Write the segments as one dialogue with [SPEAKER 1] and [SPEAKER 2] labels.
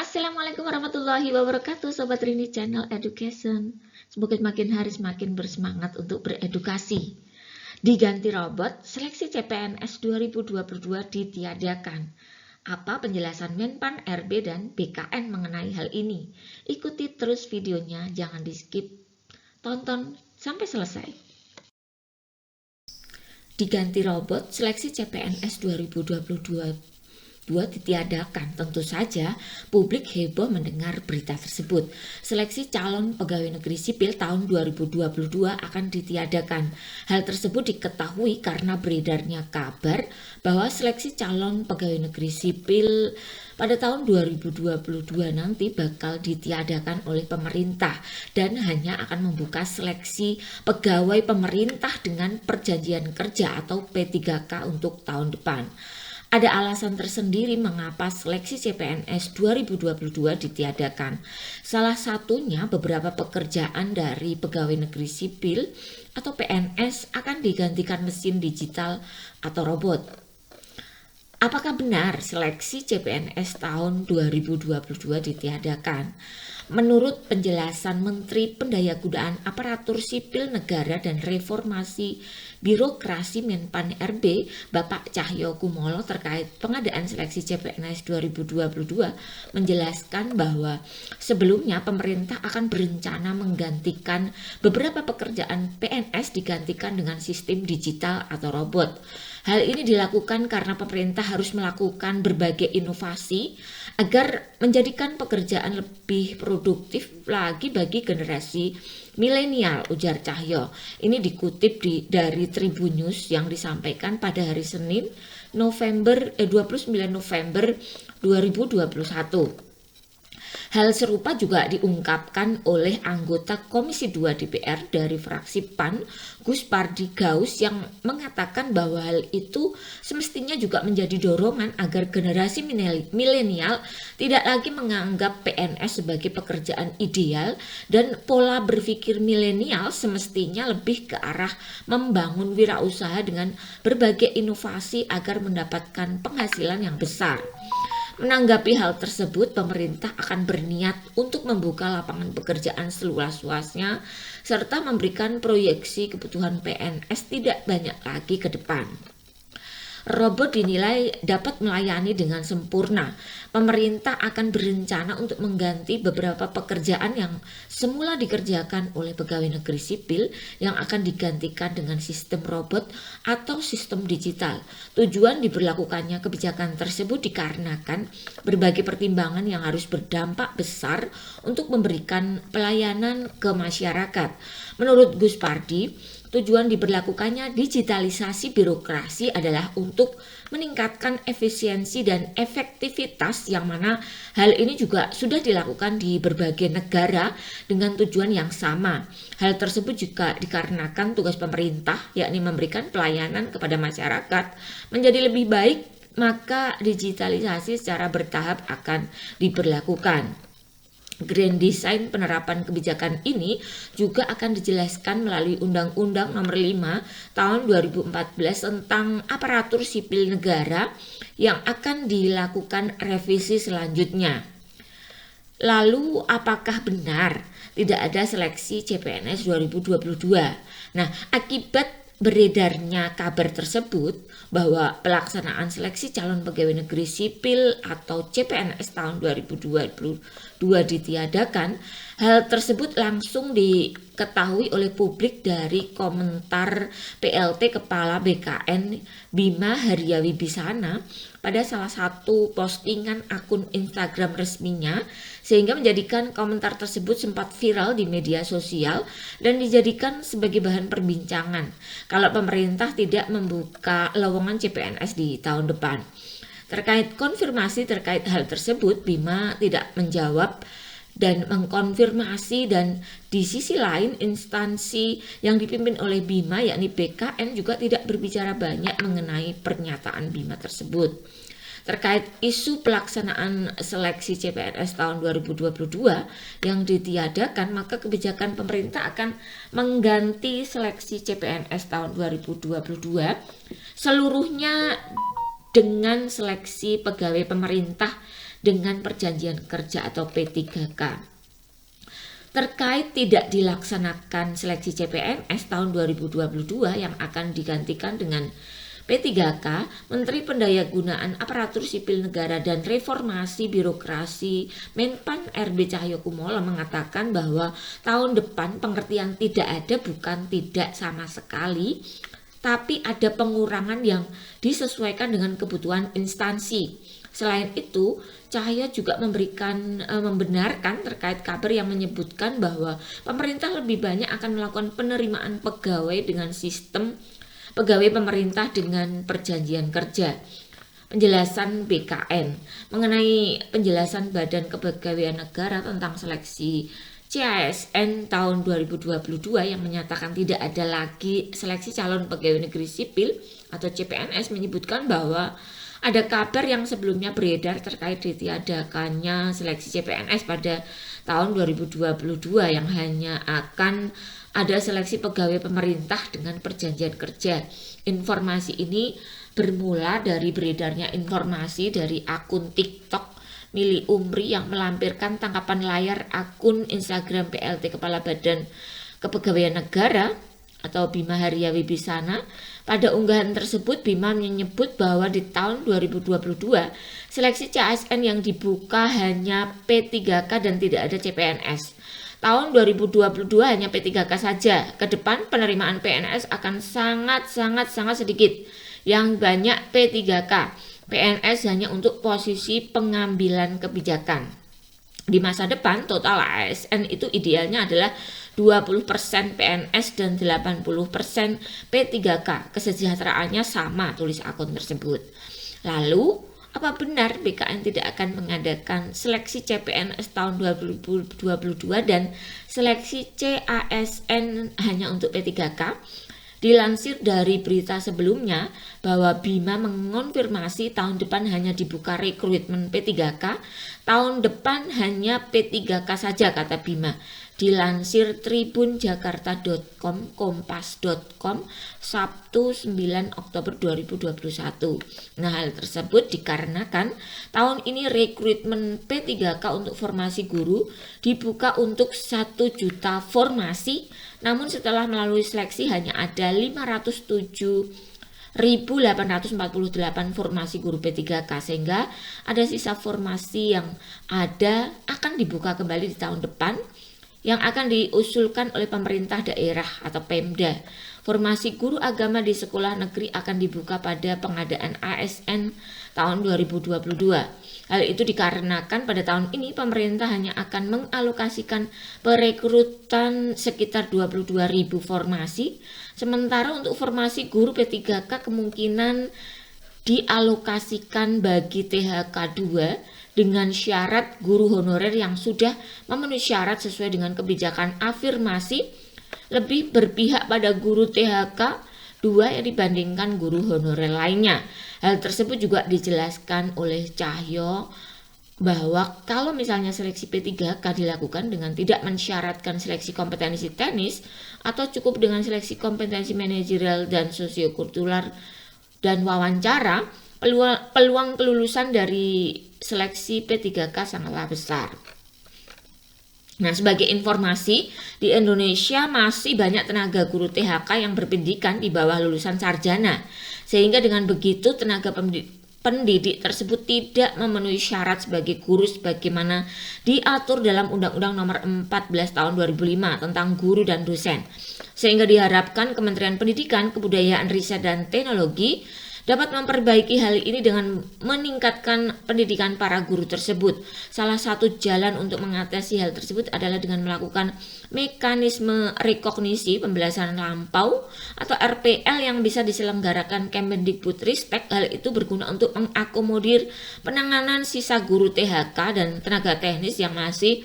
[SPEAKER 1] Assalamualaikum warahmatullahi wabarakatuh, Sobat Rini Channel Education. Semoga makin hari semakin bersemangat untuk beredukasi. Diganti robot, seleksi CPNS 2022 ditiadakan. Apa penjelasan Menpan RB dan BKN mengenai hal ini? Ikuti terus videonya, jangan di skip. Tonton sampai selesai. Diganti robot, seleksi CPNS 2022 ditiadakan. Tentu saja publik heboh mendengar berita tersebut. Seleksi calon pegawai negeri sipil tahun 2022 akan ditiadakan. Hal tersebut diketahui karena beredarnya kabar bahwa seleksi calon pegawai negeri sipil pada tahun 2022 nanti bakal ditiadakan oleh pemerintah dan hanya akan membuka seleksi pegawai pemerintah dengan perjanjian kerja atau P3K untuk tahun depan. Ada alasan tersendiri mengapa seleksi CPNS 2022 ditiadakan. Salah satunya beberapa pekerjaan dari pegawai negeri sipil atau PNS akan digantikan mesin digital atau robot. Apakah benar seleksi CPNS tahun 2022 ditiadakan? Menurut penjelasan Menteri Pendayakgunaan Aparatur Sipil Negara dan Reformasi Birokrasi Menpan RB, Bapak Cahyo Kumolo terkait pengadaan seleksi CPNS 2022 menjelaskan bahwa sebelumnya pemerintah akan berencana menggantikan beberapa pekerjaan PNS digantikan dengan sistem digital atau robot. Hal ini dilakukan karena pemerintah harus melakukan berbagai inovasi agar menjadikan pekerjaan lebih produktif lagi bagi generasi milenial, ujar Cahyo. Ini dikutip dari Tribun News yang disampaikan pada hari Senin 29 November 2021. Hal serupa juga diungkapkan oleh anggota Komisi 2 DPR dari fraksi PAN, Gus Pardi Gaus, yang mengatakan bahwa hal itu semestinya juga menjadi dorongan agar generasi milenial tidak lagi menganggap PNS sebagai pekerjaan ideal dan pola berpikir milenial semestinya lebih ke arah membangun wirausaha dengan berbagai inovasi agar mendapatkan penghasilan yang besar. Menanggapi hal tersebut, pemerintah akan berniat untuk membuka lapangan pekerjaan seluas-luasnya serta memberikan proyeksi kebutuhan PNS tidak banyak lagi ke depan. Robot dinilai dapat melayani dengan sempurna. Pemerintah akan berencana untuk mengganti beberapa pekerjaan yang semula dikerjakan oleh pegawai negeri sipil yang akan digantikan dengan sistem robot atau sistem digital. Tujuan diberlakukannya kebijakan tersebut dikarenakan berbagai pertimbangan yang harus berdampak besar untuk memberikan pelayanan ke masyarakat. Menurut Gus Pardi, tujuan diberlakukannya digitalisasi birokrasi adalah untuk meningkatkan efisiensi dan efektivitas, yang mana hal ini juga sudah dilakukan di berbagai negara dengan tujuan yang sama. Hal tersebut juga dikarenakan tugas pemerintah, yakni memberikan pelayanan kepada masyarakat, menjadi lebih baik, maka digitalisasi secara bertahap akan diberlakukan. Grand Design penerapan kebijakan ini juga akan dijelaskan melalui Undang-Undang Nomor 5 Tahun 2014 tentang Aparatur Sipil Negara yang akan dilakukan revisi selanjutnya. Lalu apakah benar tidak ada seleksi CPNS 2022? Nah, akibat beredarnya kabar tersebut bahwa pelaksanaan seleksi calon pegawai negeri sipil atau CPNS tahun 2022 ditiadakan, hal tersebut langsung diketahui oleh publik dari komentar PLT Kepala BKN Bima Heriawi Bisana pada salah satu postingan akun Instagram resminya, sehingga menjadikan komentar tersebut sempat viral di media sosial dan dijadikan sebagai bahan perbincangan kalau pemerintah tidak membuka lowongan CPNS di tahun depan. Terkait konfirmasi terkait hal tersebut, Bima tidak menjawab dan mengkonfirmasi, dan di sisi lain instansi yang dipimpin oleh Bima yakni BKN juga tidak berbicara banyak mengenai pernyataan Bima tersebut. Terkait isu pelaksanaan seleksi CPNS tahun 2022 yang ditiadakan, maka kebijakan pemerintah akan mengganti seleksi CPNS tahun 2022 seluruhnya dengan seleksi pegawai pemerintah dengan perjanjian kerja atau P3K. Terkait tidak dilaksanakan seleksi CPNS tahun 2022 yang akan digantikan dengan P3K, Menteri Pendayagunaan Aparatur Sipil Negara dan Reformasi Birokrasi Menpan RB Cahyokumolo mengatakan bahwa tahun depan pengertian tidak ada bukan tidak sama sekali, tapi ada pengurangan yang disesuaikan dengan kebutuhan instansi. Selain itu, Cahyo juga membenarkan terkait kabar yang menyebutkan bahwa pemerintah lebih banyak akan melakukan penerimaan pegawai dengan sistem pegawai pemerintah dengan perjanjian kerja. Penjelasan BKN mengenai penjelasan Badan Kepegawaian Negara tentang seleksi CASN tahun 2022 yang menyatakan tidak ada lagi seleksi calon pegawai negeri sipil atau CPNS menyebutkan bahwa ada kabar yang sebelumnya beredar terkait ditiadakannya seleksi CPNS pada tahun 2022 yang hanya akan ada seleksi pegawai pemerintah dengan perjanjian kerja. Informasi ini bermula dari beredarnya informasi dari akun TikTok milik Umri yang melampirkan tangkapan layar akun Instagram PLT Kepala Badan Kepegawaian Negara atau Bima Haria Wibisana. Pada unggahan tersebut, Bima menyebut bahwa di tahun 2022 seleksi CASN yang dibuka hanya P3K dan tidak ada CPNS. Tahun 2022 hanya P3K saja. Ke depan penerimaan PNS akan sangat sedikit. Yang banyak P3K. PNS hanya untuk posisi pengambilan kebijakan. Di masa depan total ASN itu idealnya adalah 20% PNS dan 80% P3K. Kesejahteraannya sama, tulis akun tersebut. Lalu, apa benar BKN tidak akan mengadakan seleksi CPNS tahun 2022 dan seleksi CASN hanya untuk P3K? Dilansir dari berita sebelumnya bahwa Bima mengonfirmasi tahun depan hanya dibuka rekrutmen P3K, tahun depan hanya P3K saja kata Bima. Dilansir tribunjakarta.com, kompas.com, Sabtu 9 Oktober 2021. Nah, hal tersebut dikarenakan tahun ini rekrutmen P3K untuk formasi guru dibuka untuk 1 juta formasi, namun setelah melalui seleksi hanya ada 507.848 formasi guru P3K, sehingga ada sisa formasi yang ada akan dibuka kembali di tahun depan yang akan diusulkan oleh pemerintah daerah atau Pemda. Formasi guru agama di sekolah negeri akan dibuka pada pengadaan ASN tahun 2022. Hal itu dikarenakan pada tahun ini pemerintah hanya akan mengalokasikan perekrutan sekitar 22.000 formasi, sementara untuk formasi guru P3K kemungkinan dialokasikan bagi THK 2 dengan syarat guru honorer yang sudah memenuhi syarat sesuai dengan kebijakan afirmasi lebih berpihak pada guru THK 2 yang dibandingkan guru honorer lainnya. Hal tersebut juga dijelaskan oleh Cahyo bahwa kalau misalnya seleksi P3K dilakukan dengan tidak mensyaratkan seleksi kompetensi teknis atau cukup dengan seleksi kompetensi manajerial dan sosiokultural dan wawancara, peluang kelulusan dari seleksi P3K sangatlah besar. Nah, sebagai informasi, di Indonesia masih banyak tenaga guru THK yang berpendidikan di bawah lulusan sarjana, sehingga dengan begitu tenaga pendidik tersebut tidak memenuhi syarat sebagai guru sebagaimana diatur dalam Undang-Undang Nomor 14 Tahun 2005 tentang guru dan dosen. Sehingga diharapkan Kementerian Pendidikan, Kebudayaan, Riset dan Teknologi dapat memperbaiki hal ini dengan meningkatkan pendidikan para guru tersebut. Salah satu jalan untuk mengatasi hal tersebut adalah dengan melakukan mekanisme rekognisi pembelajaran lampau atau RPL yang bisa diselenggarakan Kemendikbudristek. Hal itu berguna untuk mengakomodir penanganan sisa guru THK dan tenaga teknis yang masih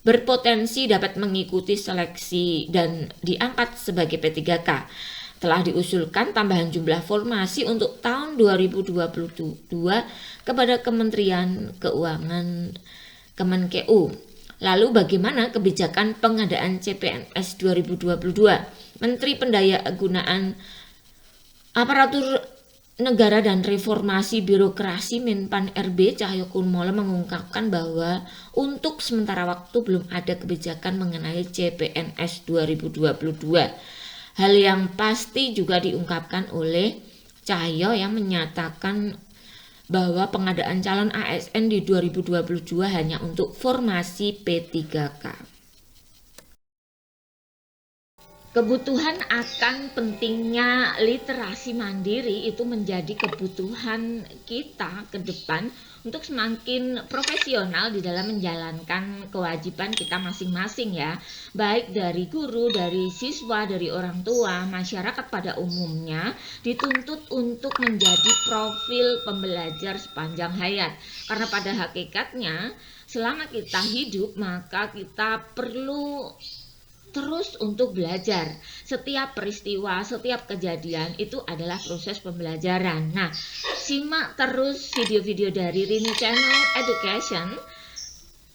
[SPEAKER 1] berpotensi dapat mengikuti seleksi dan diangkat sebagai P3K. Telah diusulkan tambahan jumlah formasi untuk tahun 2022 kepada Kementerian Keuangan Kemenkeu. Lalu bagaimana kebijakan pengadaan CPNS 2022? Menteri Pendayagunaan Aparatur Negara dan Reformasi Birokrasi Menpan RB Cahyokumolo mengungkapkan bahwa untuk sementara waktu belum ada kebijakan mengenai CPNS 2022. Hal yang pasti juga diungkapkan oleh Cahyo yang menyatakan bahwa pengadaan calon ASN di 2022 hanya untuk formasi P3K. Kebutuhan akan pentingnya literasi mandiri itu menjadi kebutuhan kita ke depan untuk semakin profesional di dalam menjalankan kewajiban kita masing-masing ya, baik dari guru, dari siswa, dari orang tua, masyarakat pada umumnya dituntut untuk menjadi profil pembelajar sepanjang hayat. Karena pada hakikatnya selama kita hidup maka kita perlu terus untuk belajar. Setiap peristiwa, setiap kejadian itu adalah proses pembelajaran. Nah, simak terus video-video dari Rini Channel Education.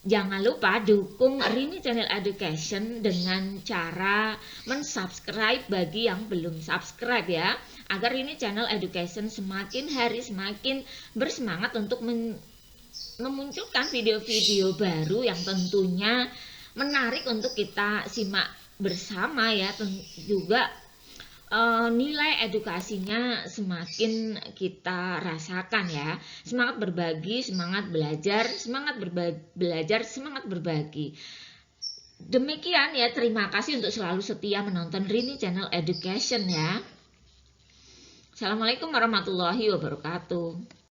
[SPEAKER 1] Jangan lupa dukung Rini Channel Education dengan cara mensubscribe bagi yang belum subscribe ya, agar Rini Channel Education semakin hari semakin bersemangat untuk memunculkan video-video baru yang tentunya menarik untuk kita simak bersama ya. Juga nilai edukasinya semakin kita rasakan ya. Semangat berbagi, semangat belajar, semangat berbagi. Demikian ya, terima kasih untuk selalu setia menonton Rini Channel Education ya. Assalamualaikum warahmatullahi wabarakatuh.